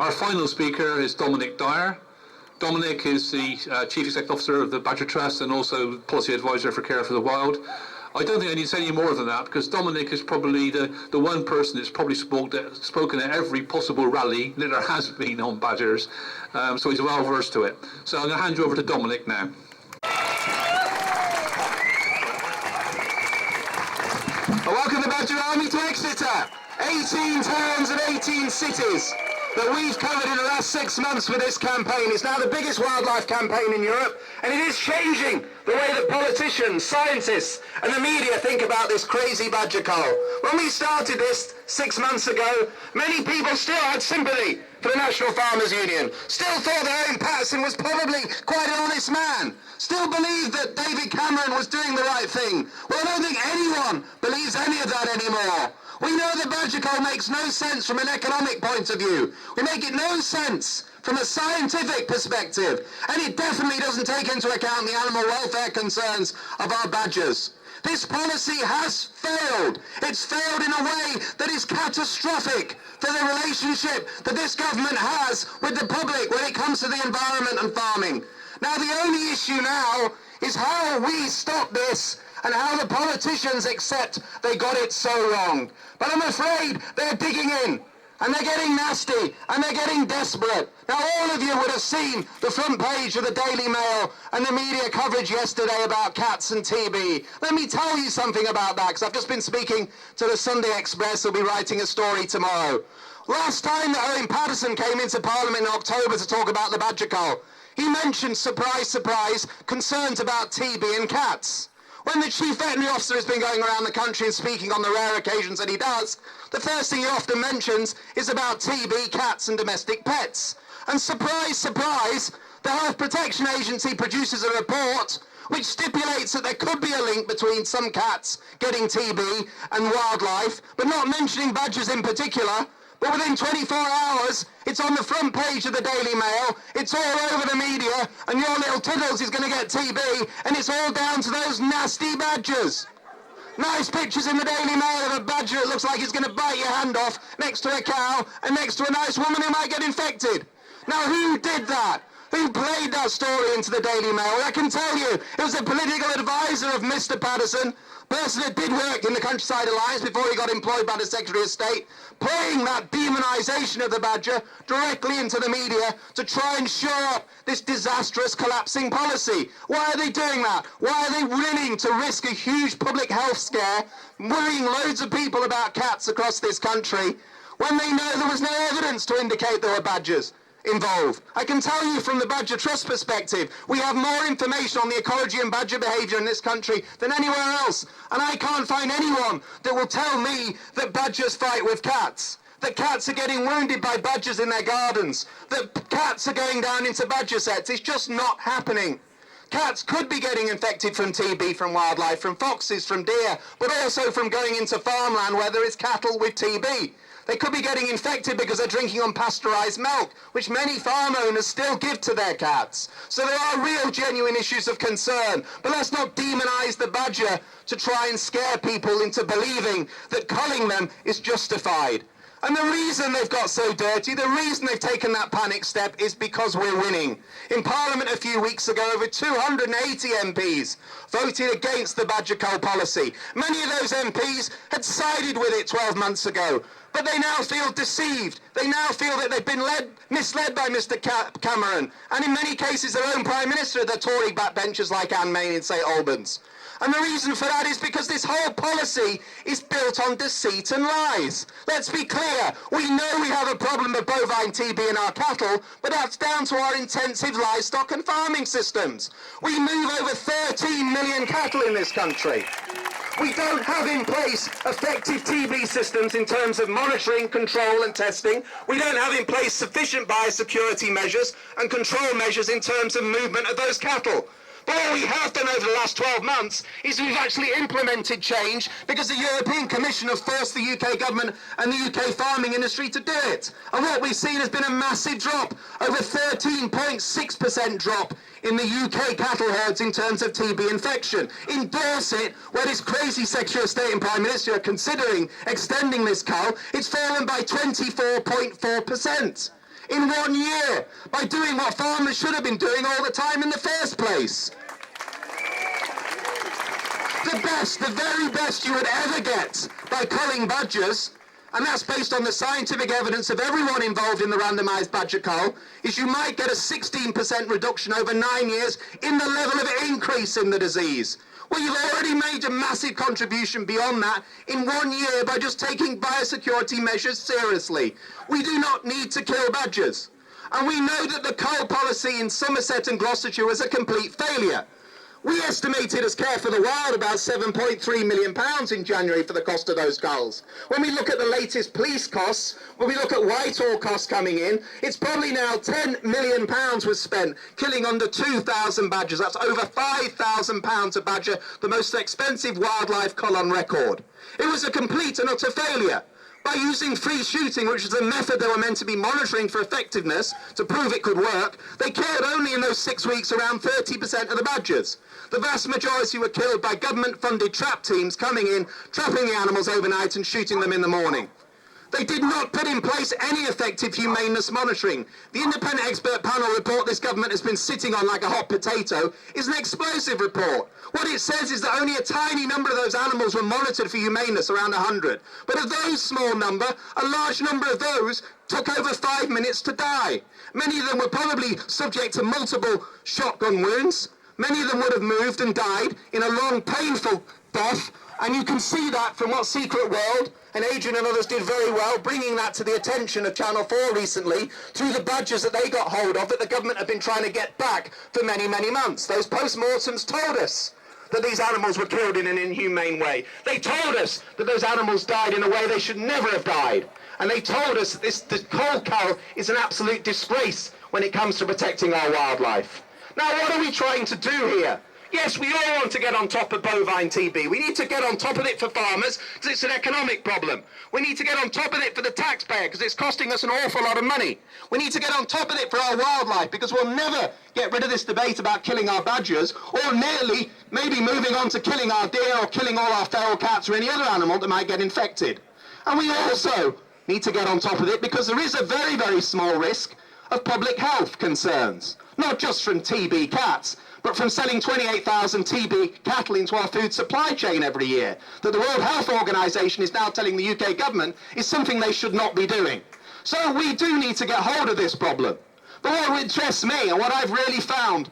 Our final speaker is Dominic DYER. Dominic is the Chief Executive Officer of the Badger Trust and also Policy Advisor for Care for the Wild. I don't think I need to say any more than that, because Dominic is probably the one person that's probably spoken at every possible rally that there has been on badgers, so he's well versed to it. So I'm going to hand you over to Dominic now. Welcome the Badger Army to Exeter. 18 towns and 18 cities that we've covered in the last 6 months with this campaign. It's now the biggest wildlife campaign in Europe, and it is changing the way that politicians, scientists and the media think about this crazy badger cull. When we started this 6 months ago, many people still had sympathy for the National Farmers Union, still thought that Owen Paterson was probably quite an honest man, still believed that David Cameron was doing the right thing. Well, I don't think anyone believes any of that anymore. We know the badger cull makes no sense from an economic point of view. We make it no sense from a scientific perspective, and it definitely doesn't take into account the animal welfare concerns of our badgers. This policy has failed. It's failed in a way that is catastrophic for the relationship that this government has with the public when it comes to the environment and farming. Now, the only issue now is how we stop this and how the politicians accept they got it so wrong. But I'm afraid they're digging in, and they're getting nasty, and they're getting desperate. Now, all of you would have seen the front page of the Daily Mail and the media coverage yesterday about cats and TB. Let me tell you something about that, because I've just been speaking to the Sunday Express, who'll be writing a story tomorrow. Last time that Owen Paterson came into Parliament in October to talk about the badger cull, he mentioned, surprise, surprise, concerns about TB in cats. When the Chief Veterinary Officer has been going around the country and speaking on the rare occasions that he does, the first thing he often mentions is about TB, cats and domestic pets. And surprise, surprise, the Health Protection Agency produces a report which stipulates that there could be a link between some cats getting TB and wildlife, but not mentioning badgers in particular. But within 24 hours, it's on the front page of the Daily Mail, it's all over the media, and your little Tiddles is going to get TB, and it's all down to those nasty badgers. Nice pictures in the Daily Mail of a badger that looks like it's going to bite your hand off next to a cow and next to a nice woman who might get infected. Now, who did that? Who played that story into the Daily Mail? Well, I can tell you, it was the political advisor of Mr. Paterson, person that did work in the Countryside Alliance before he got employed by the Secretary of State, playing that demonisation of the badger directly into the media to try and shore up this disastrous collapsing policy. Why are they doing that? Why are they willing to risk a huge public health scare, worrying loads of people about cats across this country, when they know there was no evidence to indicate there were badgers involved? I can tell you from the Badger Trust perspective, we have more information on the ecology and badger behaviour in this country than anywhere else, and I can't find anyone that will tell me that badgers fight with cats, that cats are getting wounded by badgers in their gardens, that cats are going down into badger sets. It's just not happening. Cats could be getting infected from TB from wildlife, from foxes, from deer, but also from going into farmland where there is cattle with TB. They could be getting infected because they're drinking unpasteurised milk, which many farm owners still give to their cats. So there are real, genuine issues of concern. But let's not demonise the badger to try and scare people into believing that culling them is justified. And the reason they've got so dirty, the reason they've taken that panic step is because we're winning. In Parliament a few weeks ago, over 280 MPs voted against the badger cull policy. Many of those MPs had sided with it 12 months ago, but they now feel deceived. They now feel that they've been misled by Mr. Cameron, and in many cases their own Prime Minister, the Tory backbenchers like Anne Main in St Albans. And the reason for that is because this whole policy is built on deceit and lies. Let's be clear, we know we have a problem of bovine TB in our cattle, but that's down to our intensive livestock and farming systems. We move over 13 million cattle in this country. We don't have in place effective TB systems in terms of monitoring, control and testing. We don't have in place sufficient biosecurity measures and control measures in terms of movement of those cattle. But all we have done over the last 12 months is we've actually implemented change because the European Commission have forced the UK government and the UK farming industry to do it. And what we've seen has been a massive drop, over 13.6% drop in the UK cattle herds in terms of TB infection. In Dorset, where this crazy Secretary of State and Prime Minister are considering extending this cull, it's fallen by 24.4%. in 1 year by doing what farmers should have been doing all the time in the first place. The best, the very best you would ever get by culling badgers, and that's based on the scientific evidence of everyone involved in the randomised badger cull, is you might get a 16% reduction over 9 years in the level of increase in the disease. Well, you've already made a massive contribution beyond that in 1 year by just taking biosecurity measures seriously. We do not need to kill badgers. And we know that the cull policy in Somerset and Gloucestershire was a complete failure. We estimated as Care for the Wild about £7.3 million in January for the cost of those culls. When we look at the latest police costs, when we look at Whitehall costs coming in, it's probably now £10 million was spent killing under 2,000 badgers. That's over £5,000 a badger, the most expensive wildlife cull on record. It was a complete and utter failure. By using free shooting, which is a method they were meant to be monitoring for effectiveness to prove it could work, they killed only in those 6 weeks around 30% of the badgers. The vast majority were killed by government-funded trap teams coming in, trapping the animals overnight and shooting them in the morning. They did not put in place any effective humaneness monitoring. The independent expert panel report this government has been sitting on like a hot potato is an explosive report. What it says is that only a tiny number of those animals were monitored for humaneness, around 100. But of those small number, a large number of those took over 5 minutes to die. Many of them were probably subject to multiple shotgun wounds. Many of them would have moved and died in a long, painful death. And you can see that from what Secret World and Adrian and others did very well, bringing that to the attention of Channel 4 recently through the badgers that they got hold of that the government have been trying to get back for many, many months. Those post-mortems told us that these animals were killed in an inhumane way. They told us that those animals died in a way they should never have died. And they told us that the cull is an absolute disgrace when it comes to protecting our wildlife. Now, what are we trying to do here? Yes, we all want to get on top of bovine TB. We need to get on top of it for farmers because it's an economic problem. We need to get on top of it for the taxpayer because it's costing us an awful lot of money. We need to get on top of it for our wildlife because we'll never get rid of this debate about killing our badgers or nearly maybe moving on to killing our deer or killing all our feral cats or any other animal that might get infected. And we also need to get on top of it because there is a very, very small risk of public health concerns, not just from TB cats, but from selling 28,000 TB cattle into our food supply chain every year, that the World Health Organization is now telling the UK government is something they should not be doing. So we do need to get hold of this problem. But what interests me and what I've really found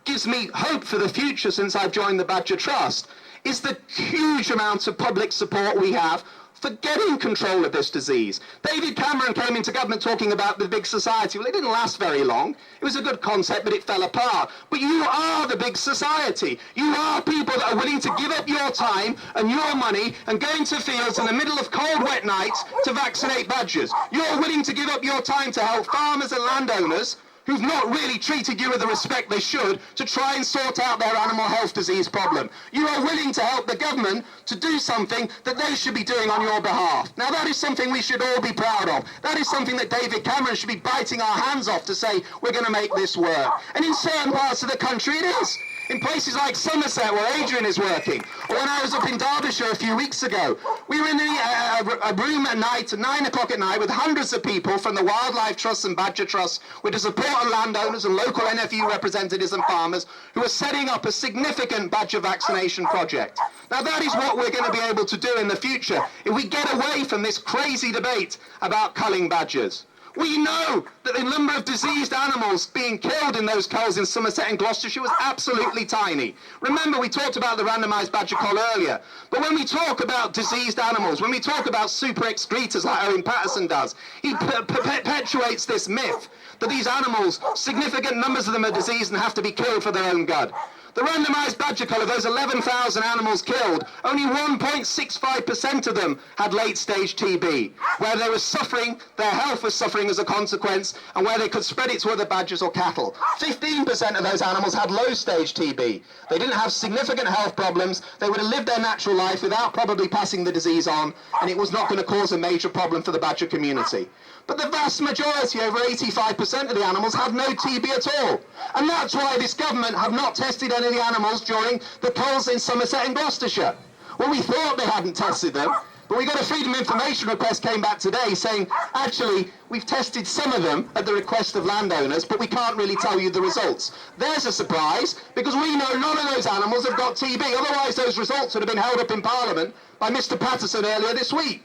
gives me hope for the future since I've joined the Badger Trust is the huge amounts of public support we have for getting control of this disease. David Cameron came into government talking about the big society. Well, it didn't last very long. It was a good concept, but it fell apart. But you are the big society. You are people that are willing to give up your time and your money and go into fields in the middle of cold, wet nights to vaccinate badgers. You're willing to give up your time to help farmers and landowners who've not really treated you with the respect they should to try and sort out their animal health disease problem. You are willing to help the government to do something that they should be doing on your behalf. Now that is something we should all be proud of. That is something that David Cameron should be biting our hands off to say, we're going to make this work. And in certain parts of the country it is. In places like Somerset, where Adrian is working, or when I was up in Derbyshire a few weeks ago, we were in a room at night, at 9 o'clock at night, with hundreds of people from the Wildlife Trusts and Badger Trusts, with the support of landowners and local NFU representatives and farmers, who are setting up a significant badger vaccination project. Now that is what we're going to be able to do in the future, if we get away from this crazy debate about culling badgers. We know that the number of diseased animals being killed in those culls in Somerset and Gloucestershire was absolutely tiny. Remember, we talked about the randomised badger cull earlier. But when we talk about diseased animals, when we talk about super excretors like Owen Patterson does, he perpetuates this myth that these animals, significant numbers of them are diseased and have to be killed for their own good. The randomised badger cull, of those 11,000 animals killed, only 1.65% of them had late-stage TB, where they were suffering, their health was suffering as a consequence, and where they could spread it to other badgers or cattle. 15% of those animals had low-stage TB. They didn't have significant health problems, they would have lived their natural life without probably passing the disease on, and it was not going to cause a major problem for the badger community. But the vast majority, over 85% of the animals, had no TB at all. And that's why this government have not tested any of the animals during the culls in Somerset and Gloucestershire. Well, we thought they hadn't tested them. But we got a freedom of information request came back today saying, actually, we've tested some of them at the request of landowners, but we can't really tell you the results. There's a surprise, because we know none of those animals have got TB. Otherwise, those results would have been held up in Parliament by Mr. Patterson earlier this week.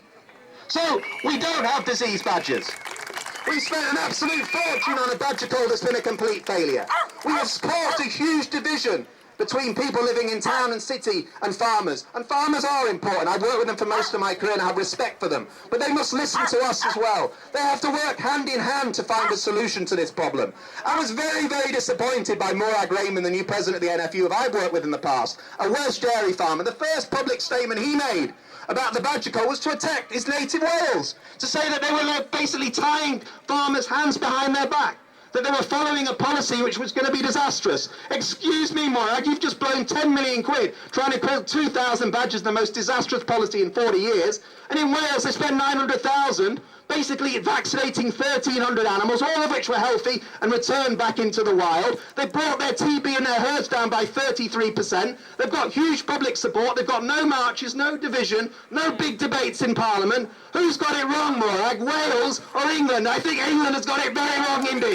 So, we don't have disease badgers. We've spent an absolute fortune on a badger cull that's been a complete failure. We have caused a huge division between people living in town and city and farmers. And farmers are important. I've worked with them for most of my career and I have respect for them. But they must listen to us as well. They have to work hand in hand to find a solution to this problem. I was very, very disappointed by Morag Raymond, the new president of the NFU, who I've worked with in the past, a Welsh dairy farmer. The first public statement he made about the badger cull was to attack his native Wales, to say that they were basically tying farmers' hands behind their back, that they were following a policy which was going to be disastrous. Excuse me, Morag, you've just blown 10 million quid trying to kill 2,000 badgers, the most disastrous policy in 40 years, and in Wales they spent 900,000 basically vaccinating 1,300 animals, all of which were healthy and returned back into the wild. They brought their TB and their herds down by 33%. They've got huge public support. They've got no marches, no division, no big debates in Parliament. Who's got it wrong, Morag? Wales or England? I think England has got it very wrong indeed.